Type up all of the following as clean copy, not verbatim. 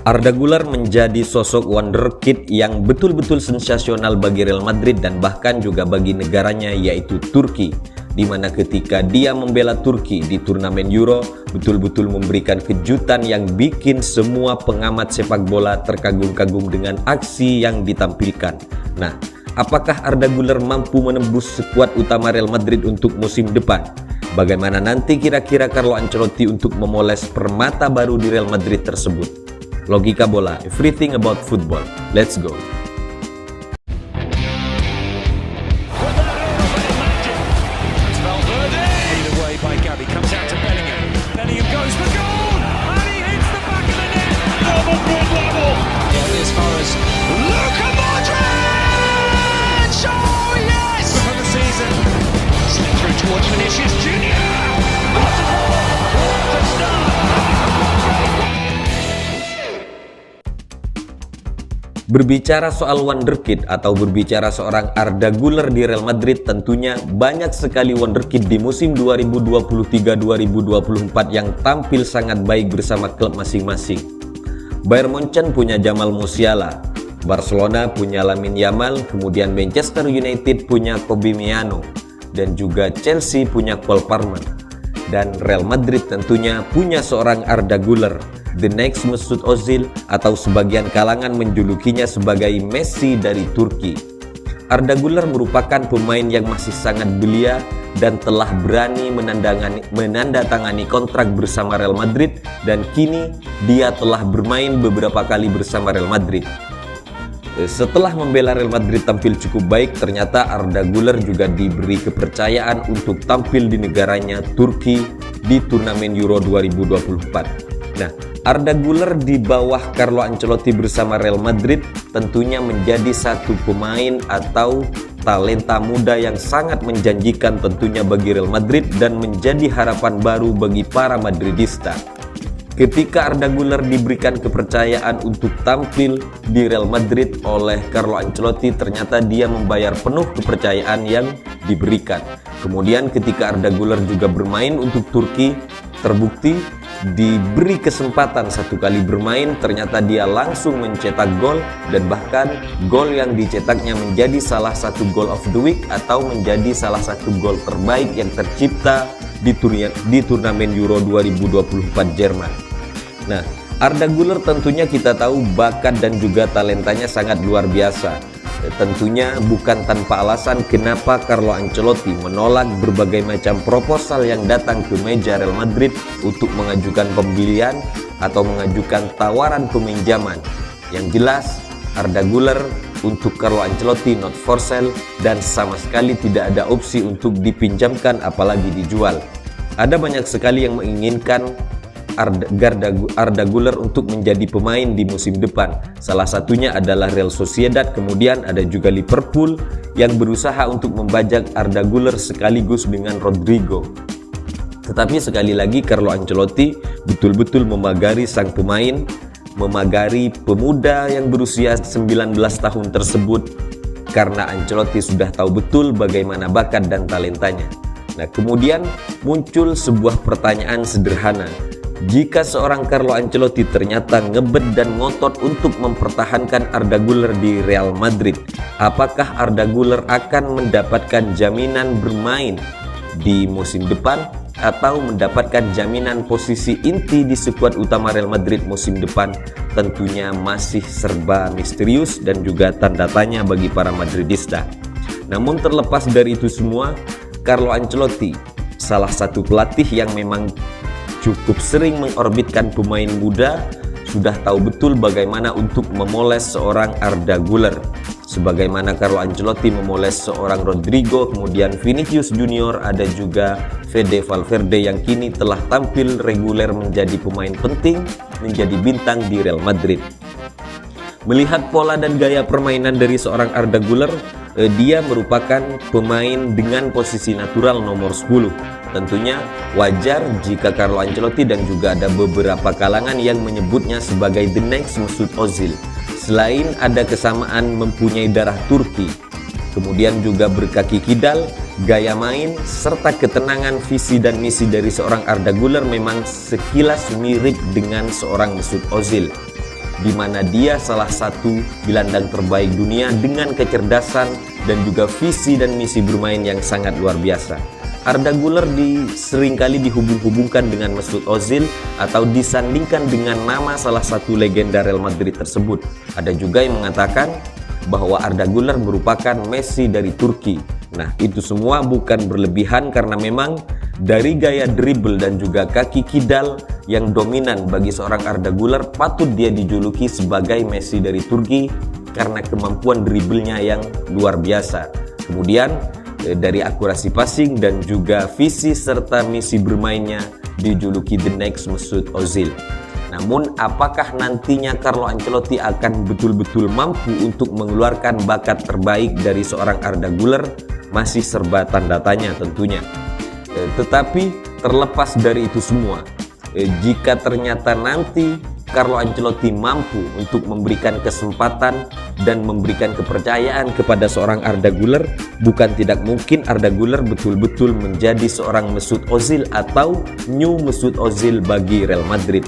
Arda Güler menjadi sosok wonderkid yang betul-betul sensasional bagi Real Madrid dan bahkan juga bagi negaranya, yaitu Turki, di mana ketika dia membela Turki di turnamen Euro betul-betul memberikan kejutan yang bikin semua pengamat sepak bola terkagum-kagum dengan aksi yang ditampilkan. Nah, apakah Arda Güler mampu menembus skuad utama Real Madrid untuk musim depan? Bagaimana nanti kira-kira Carlo Ancelotti untuk memoles permata baru di Real Madrid tersebut? Logika Bola, everything about football. Let's go. Berbicara soal wonderkid atau berbicara seorang Arda Güler di Real Madrid, tentunya banyak sekali wonderkid di musim 2023-2024 yang tampil sangat baik bersama klub masing-masing. Bayern Munchen punya Jamal Musiala, Barcelona punya Lamine Yamal, kemudian Manchester United punya Kobbie Mainoo, dan juga Chelsea punya Cole Palmer. Dan Real Madrid tentunya punya seorang Arda Güler, the next Mesut Ozil, atau sebagian kalangan menjulukinya sebagai Messi dari Turki. Arda Güler merupakan pemain yang masih sangat belia dan telah berani menandatangani kontrak bersama Real Madrid, dan kini dia telah bermain beberapa kali bersama Real Madrid. Setelah membela Real Madrid tampil cukup baik, ternyata Arda Güler juga diberi kepercayaan untuk tampil di negaranya Turki di turnamen Euro 2024. Nah, Arda Güler di bawah Carlo Ancelotti bersama Real Madrid tentunya menjadi satu pemain atau talenta muda yang sangat menjanjikan tentunya bagi Real Madrid dan menjadi harapan baru bagi para Madridista. Ketika Arda Güler diberikan kepercayaan untuk tampil di Real Madrid oleh Carlo Ancelotti, ternyata dia membayar penuh kepercayaan yang diberikan. Kemudian ketika Arda Güler juga bermain untuk Turki, terbukti diberi kesempatan satu kali bermain, ternyata dia langsung mencetak gol, dan bahkan gol yang dicetaknya menjadi salah satu goal of the week atau menjadi salah satu gol terbaik yang tercipta di turnamen Euro 2024 Jerman. Nah, Arda Güler tentunya kita tahu bakat dan juga talentanya sangat luar biasa. Tentunya bukan tanpa alasan kenapa Carlo Ancelotti menolak berbagai macam proposal yang datang ke meja Real Madrid untuk mengajukan pembelian atau mengajukan tawaran peminjaman. Yang jelas, Arda Güler untuk Carlo Ancelotti not for sale dan sama sekali tidak ada opsi untuk dipinjamkan apalagi dijual. Ada banyak sekali yang menginginkan Arda Güler untuk menjadi pemain di musim depan. Salah satunya adalah Real Sociedad, kemudian ada juga Liverpool yang berusaha untuk membajak Arda Güler sekaligus dengan Rodrigo. Tetapi sekali lagi Carlo Ancelotti betul-betul memagari sang pemain, memagari pemuda yang berusia 19 tahun tersebut, karena Ancelotti sudah tahu betul bagaimana bakat dan talentanya. Nah, kemudian muncul sebuah pertanyaan sederhana. Jika seorang Carlo Ancelotti ternyata ngebet dan ngotot untuk mempertahankan Arda Güler di Real Madrid, apakah Arda Güler akan mendapatkan jaminan bermain di musim depan atau mendapatkan jaminan posisi inti di skuad utama Real Madrid musim depan? Tentunya masih serba misterius dan juga tanda tanya bagi para Madridista. Namun terlepas dari itu semua, Carlo Ancelotti salah satu pelatih yang memang cukup sering mengorbitkan pemain muda, sudah tahu betul bagaimana untuk memoles seorang Arda Güler. Sebagaimana Carlo Ancelotti memoles seorang Rodrigo, kemudian Vinicius Junior, ada juga Fede Valverde yang kini telah tampil reguler menjadi pemain penting, menjadi bintang di Real Madrid. Melihat pola dan gaya permainan dari seorang Arda Güler, dia merupakan pemain dengan posisi natural nomor 10. Tentunya wajar jika Carlo Ancelotti dan juga ada beberapa kalangan yang menyebutnya sebagai the next Mesut Ozil. Selain ada kesamaan mempunyai darah Turki, kemudian juga berkaki kidal, gaya main, serta ketenangan visi dan misi dari seorang Arda Güler memang sekilas mirip dengan seorang Mesut Ozil. di mana dia salah satu gelandang terbaik dunia dengan kecerdasan dan juga visi dan misi bermain yang sangat luar biasa. Arda Güler seringkali dihubung-hubungkan dengan Mesut Ozil atau disandingkan dengan nama salah satu legenda Real Madrid tersebut. Ada juga yang mengatakan bahwa Arda Güler merupakan Messi dari Turki. Nah, itu semua bukan berlebihan karena memang dari gaya dribble dan juga kaki kidal yang dominan bagi seorang Arda Güler, patut dia dijuluki sebagai Messi dari Turki karena kemampuan dribblenya yang luar biasa. Kemudian dari akurasi passing dan juga visi serta misi bermainnya dijuluki the next Mesut Ozil. Namun apakah nantinya Carlo Ancelotti akan betul-betul mampu untuk mengeluarkan bakat terbaik dari seorang Arda Güler? Masih serba tanda tanya tentunya. Tetapi terlepas dari itu semua, jika ternyata nanti Carlo Ancelotti mampu untuk memberikan kesempatan dan memberikan kepercayaan kepada seorang Arda Güler, bukan tidak mungkin Arda Güler betul-betul menjadi seorang Mesut Ozil atau new Mesut Ozil bagi Real Madrid.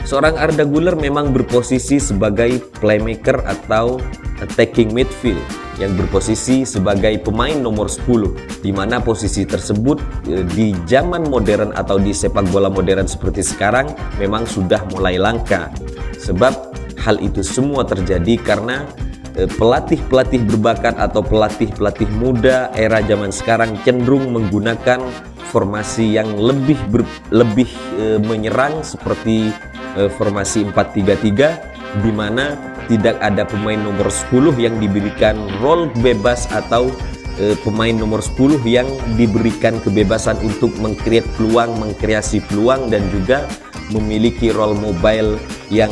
Seorang Arda Güler memang berposisi sebagai playmaker atau attacking midfield yang berposisi sebagai pemain nomor 10, di mana posisi tersebut di zaman modern atau di sepak bola modern seperti sekarang memang sudah mulai langka. Sebab hal itu semua terjadi karena pelatih-pelatih berbakat atau pelatih-pelatih muda era zaman sekarang cenderung menggunakan formasi yang lebih menyerang seperti formasi 4-3-3, di mana tidak ada pemain nomor 10 yang diberikan role bebas atau pemain nomor 10 yang diberikan kebebasan untuk mengkreasi peluang, mengkreasi peluang dan juga memiliki role mobile yang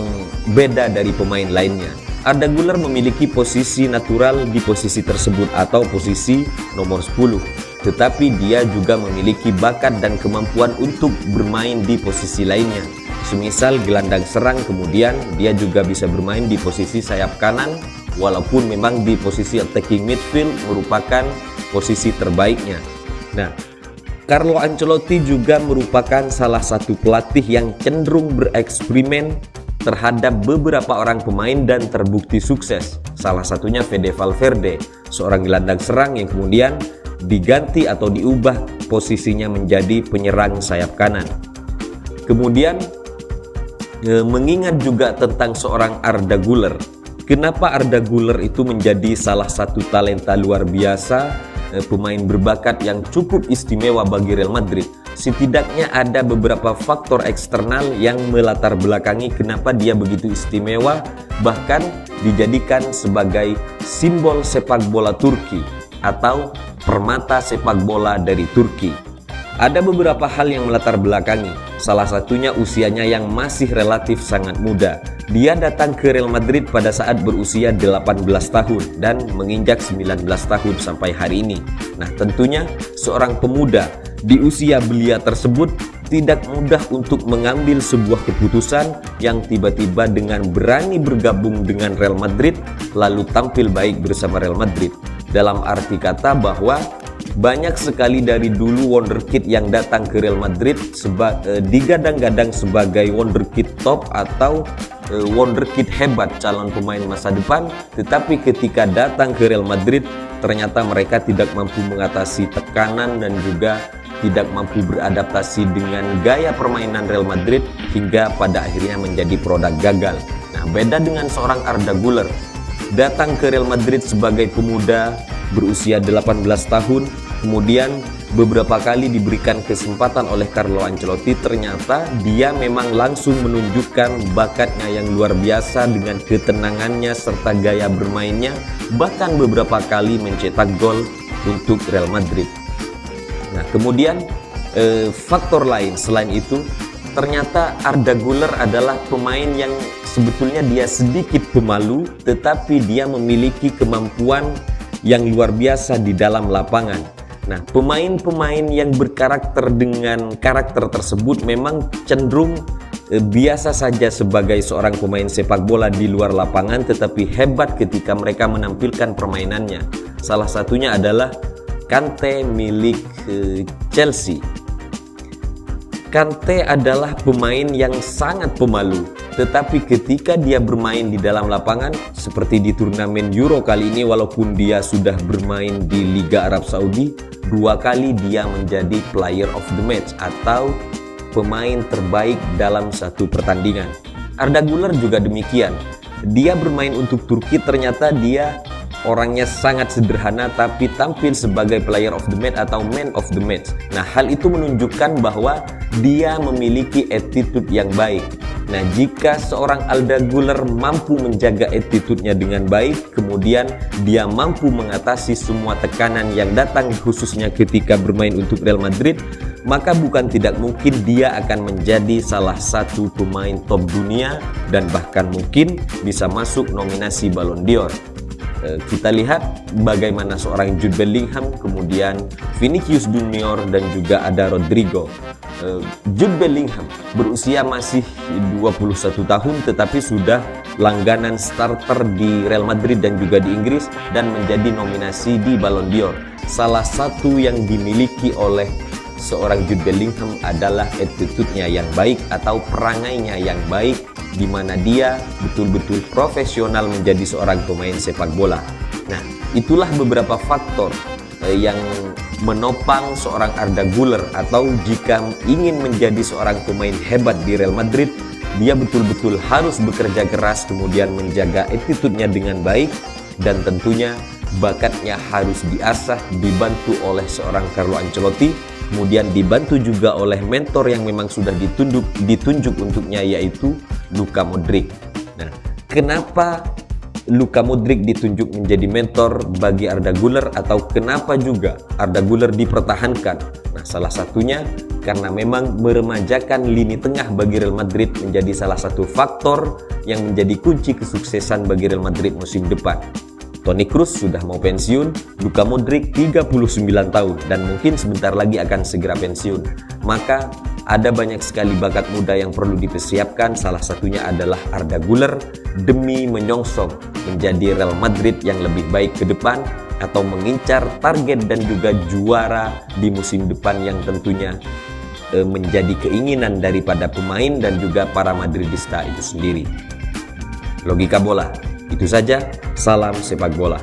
beda dari pemain lainnya. Arda Güler memiliki posisi natural di posisi tersebut atau posisi nomor 10. Tetapi dia juga memiliki bakat dan kemampuan untuk bermain di posisi lainnya. Semisal gelandang serang, kemudian dia juga bisa bermain di posisi sayap kanan, walaupun memang di posisi attacking midfield merupakan posisi terbaiknya. Nah, Carlo Ancelotti juga merupakan salah satu pelatih yang cenderung bereksperimen terhadap beberapa orang pemain dan terbukti sukses. Salah satunya Fede Valverde, seorang gelandang serang yang kemudian diganti atau diubah posisinya menjadi penyerang sayap kanan. Kemudian mengingat juga tentang seorang Arda Güler, kenapa Arda Güler itu menjadi salah satu talenta luar biasa, pemain berbakat yang cukup istimewa bagi Real Madrid. Setidaknya ada beberapa faktor eksternal yang melatar belakangi kenapa dia begitu istimewa, bahkan dijadikan sebagai simbol sepak bola Turki atau permata sepak bola dari Turki. Ada beberapa hal yang melatar belakangi, salah satunya usianya yang masih relatif sangat muda. Dia datang ke Real Madrid pada saat berusia 18 tahun dan menginjak 19 tahun sampai hari ini. Nah, tentunya seorang pemuda di usia belia tersebut tidak mudah untuk mengambil sebuah keputusan yang tiba-tiba dengan berani bergabung dengan Real Madrid lalu tampil baik bersama Real Madrid. Dalam arti kata bahwa banyak sekali dari dulu wonderkid yang datang ke Real Madrid digadang-gadang sebagai wonderkid top atau wonderkid hebat, calon pemain masa depan, tetapi ketika datang ke Real Madrid ternyata mereka tidak mampu mengatasi tekanan dan juga tidak mampu beradaptasi dengan gaya permainan Real Madrid hingga pada akhirnya menjadi produk gagal. Nah, beda dengan seorang Arda Güler, datang ke Real Madrid sebagai pemuda berusia 18 tahun, kemudian beberapa kali diberikan kesempatan oleh Carlo Ancelotti, ternyata dia memang langsung menunjukkan bakatnya yang luar biasa dengan ketenangannya serta gaya bermainnya, bahkan beberapa kali mencetak gol untuk Real Madrid. Nah, kemudian faktor lain selain itu, ternyata Arda Güler adalah pemain yang sebetulnya dia sedikit pemalu, tetapi dia memiliki kemampuan yang luar biasa di dalam lapangan. Nah, pemain-pemain yang berkarakter dengan karakter tersebut memang cenderung biasa saja sebagai seorang pemain sepak bola di luar lapangan, tetapi hebat ketika mereka menampilkan permainannya. Salah satunya adalah Kante milik Chelsea. Kante adalah pemain yang sangat pemalu. Tetapi ketika dia bermain di dalam lapangan, seperti di turnamen Euro kali ini, walaupun dia sudah bermain di Liga Arab Saudi, 2 kali dia menjadi player of the match atau pemain terbaik dalam satu pertandingan. Arda Güler juga demikian. Dia bermain untuk Turki, ternyata dia orangnya sangat sederhana tapi tampil sebagai player of the match atau man of the match. Nah, hal itu menunjukkan bahwa dia memiliki attitude yang baik. Nah, jika seorang Arda Güler mampu menjaga attitude-nya dengan baik, kemudian dia mampu mengatasi semua tekanan yang datang khususnya ketika bermain untuk Real Madrid, maka bukan tidak mungkin dia akan menjadi salah satu pemain top dunia dan bahkan mungkin bisa masuk nominasi Ballon d'Or. Kita lihat bagaimana seorang Jude Bellingham, kemudian Vinicius Junior dan juga ada Rodrigo. Jude Bellingham berusia masih 21 tahun tetapi sudah langganan starter di Real Madrid dan juga di Inggris dan menjadi nominasi di Ballon d'Or. Salah satu yang dimiliki oleh seorang Jude Bellingham adalah attitude-nya yang baik atau perangainya yang baik, di mana dia betul-betul profesional menjadi seorang pemain sepak bola. Nah, itulah beberapa faktor yang menopang seorang Arda Güler, atau jika ingin menjadi seorang pemain hebat di Real Madrid, dia betul-betul harus bekerja keras, kemudian menjaga attitude-nya dengan baik, dan tentunya bakatnya harus diasah, dibantu oleh seorang Carlo Ancelotti, kemudian dibantu juga oleh mentor yang memang sudah ditunjuk untuknya, yaitu Luka Modric. Nah, kenapa Luka Modric ditunjuk menjadi mentor bagi Arda Güler, atau kenapa juga Arda Güler dipertahankan? Nah, salah satunya karena memang meremajakan lini tengah bagi Real Madrid menjadi salah satu faktor yang menjadi kunci kesuksesan bagi Real Madrid musim depan. Toni Kroos sudah mau pensiun, Luka Modric 39 tahun dan mungkin sebentar lagi akan segera pensiun. Maka ada banyak sekali bakat muda yang perlu dipersiapkan, salah satunya adalah Arda Güler demi menyongsong menjadi Real Madrid yang lebih baik ke depan atau mengincar target dan juga juara di musim depan yang tentunya menjadi keinginan daripada pemain dan juga para Madridista itu sendiri. Logika bola. Itu saja, salam sepak bola.